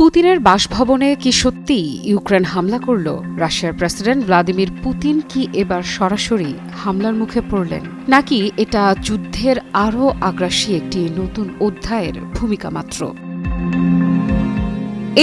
পুতিনের বাসভবনে কি সত্যি ইউক্রেন হামলা করল? রাশিয়ার প্রেসিডেন্ট ভ্লাদিমির পুতিন কি এবার সরাসরি হামলার মুখে পড়লেন, নাকি এটা যুদ্ধের আরও আগ্রাসী একটি নতুন অধ্যায়ের ভূমিকা মাত্র?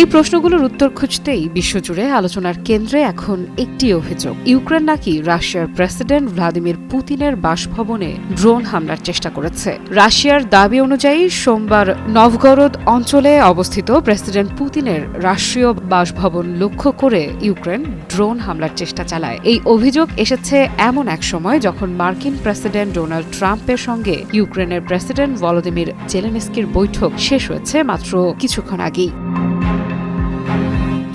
এই প্রশ্নগুলোর উত্তর খুঁজতেই বিশ্বজুড়ে আলোচনার কেন্দ্রে এখন একটি অভিযোগ, ইউক্রেন নাকি রাশিয়ার প্রেসিডেন্ট ভ্লাদিমির পুতিনের বাসভবনে ড্রোন হামলার চেষ্টা করেছে। রাশিয়ার দাবি অনুযায়ী সোমবার নভগরোদ অঞ্চলে অবস্থিত প্রেসিডেন্ট পুতিনের রাষ্ট্রীয় বাসভবন লক্ষ্য করে ইউক্রেন ড্রোন হামলার চেষ্টা চালায়। এই অভিযোগ এসেছে এমন এক সময় যখন মার্কিন প্রেসিডেন্ট ডোনাল্ড ট্রাম্পের সঙ্গে ইউক্রেনের প্রেসিডেন্ট ভলোদিমির জেলেনস্কির বৈঠক শেষ হয়েছে মাত্র কিছুক্ষণ আগেই।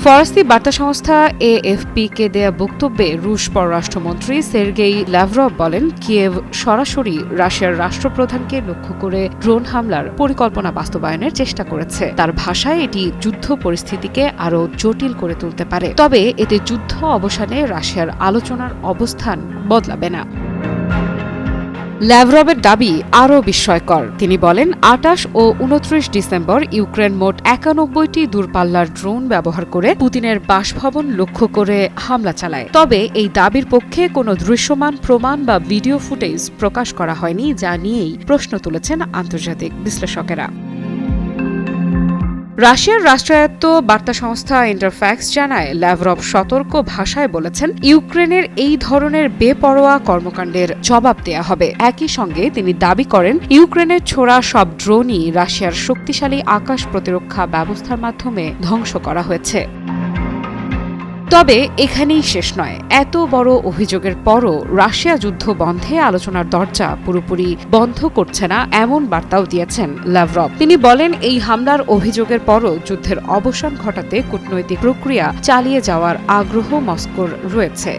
ফরাসি বার্তা সংস্থা এএফপি-কে দেয়া বক্তব্যে রুশ পররাষ্ট্রমন্ত্রী সের্গেই ল্যাভরভ বলেন, কিয়েভ সরাসরি রাশিয়ার রাষ্ট্রপ্রধানকে লক্ষ্য করে ড্রোন হামলার পরিকল্পনা বাস্তবায়নের চেষ্টা করেছে। তার ভাষায় এটি যুদ্ধ পরিস্থিতিকে আরও জটিল করে তুলতে পারে, তবে এতে যুদ্ধ অবসানে রাশিয়ার আলোচনার অবস্থান বদলাবে না। ল্যাভরভের দাবি আরও বিস্ময়কর। তিনি বলেন, ২৮ ও ২৯ ডিসেম্বর ইউক্রেন মোট ৯১টি দূরপাল্লার ড্রোন ব্যবহার করে পুতিনের বাসভবন লক্ষ্য করে হামলা চালায়। তবে এই দাবির পক্ষে কোনো দৃশ্যমান প্রমাণ বা ভিডিও ফুটেজ প্রকাশ করা হয়নি, যা নিয়েই প্রশ্ন তুলেছেন আন্তর্জাতিক বিশ্লেষকেরা। রাশিয়ার রাষ্ট্রায়ত্ত বার্তা সংস্থা ইন্টারফ্যাক্স জানায়, ল্যাভরভ সতর্ক ভাষায় বলেছেন, ইউক্রেনের এই ধরনের বেপরোয়া কর্মকাণ্ডের জবাব দেয়া হবে। একই সঙ্গে তিনি দাবি করেন, ইউক্রেনের ছোড়া সব ড্রোনই রাশিয়ার শক্তিশালী আকাশ প্রতিরক্ষা ব্যবস্থার মাধ্যমে ধ্বংস করা হয়েছে। তবে এখানেই শেষ নয়। এত বড় অভিযোগের পরও রাশিয়া যুদ্ধ বন্ধে আলোচনার দরজা পুরোপুরি বন্ধ করছে না, এমন বার্তাও দিয়েছেন ল্যাভরভ। তিনি বলেন, এই হামলার অভিযোগের পরও যুদ্ধের অবসান ঘটাতে কূটনৈতিক প্রক্রিয়া চালিয়ে যাওয়ার আগ্রহ মস্কোর রয়েছে।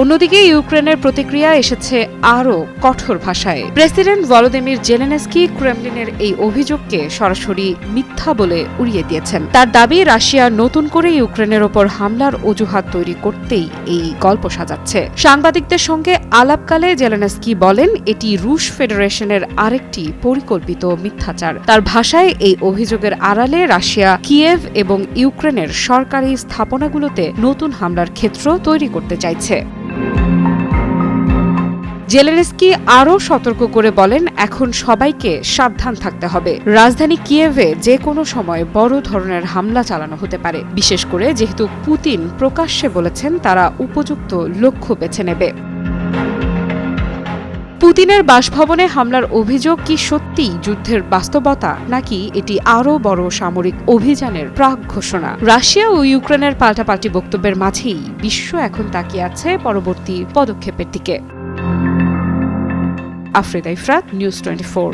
অন্যদিকে ইউক্রেনের প্রতিক্রিয়া এসেছে আরও কঠোর ভাষায়। প্রেসিডেন্ট ভলোদিমির জেলেনস্কি ক্রেমলিনের এই অভিযোগকে সরাসরি মিথ্যা বলে উড়িয়ে দিয়েছেন। তার দাবি, রাশিয়া নতুন করে ইউক্রেনের ওপর হামলার অজুহাত তৈরি করতেই এই গল্প সাজাচ্ছে। সাংবাদিকদের সঙ্গে আলাপকালে জেলেনস্কি বলেন, এটি রুশ ফেডারেশনের আরেকটি পরিকল্পিত মিথ্যাচার। তার ভাষায়, এই অভিযোগের আড়ালে রাশিয়া কিয়েভ এবং ইউক্রেনের সরকারি স্থাপনাগুলোতে নতুন হামলার ক্ষেত্র তৈরি করতে চাইছে। জেলেনস্কি আরও সতর্ক করে বলেন, এখন সবাইকে সাবধান থাকতে হবে। রাজধানী কিয়েভে যে কোনো সময় বড় ধরনের হামলা চালানো হতে পারে, বিশেষ করে যেহেতু পুতিন প্রকাশ্যে বলেছেন তারা উপযুক্ত লক্ষ্য বেছে নেবে। পুতিনের বাসভবনে হামলার অভিযোগ কি সত্যি যুদ্ধের বাস্তবতা, নাকি এটি আরও বড় সামরিক অভিযানের প্রাক ঘোষণা? রাশিয়া ও ইউক্রেনের পাল্টাপাল্টি বক্তব্যের মাঝেই বিশ্ব এখন তাকিয়ে আছে পরবর্তী পদক্ষেপের দিকে। আফরিদা ইফরাত, নিউজ 24।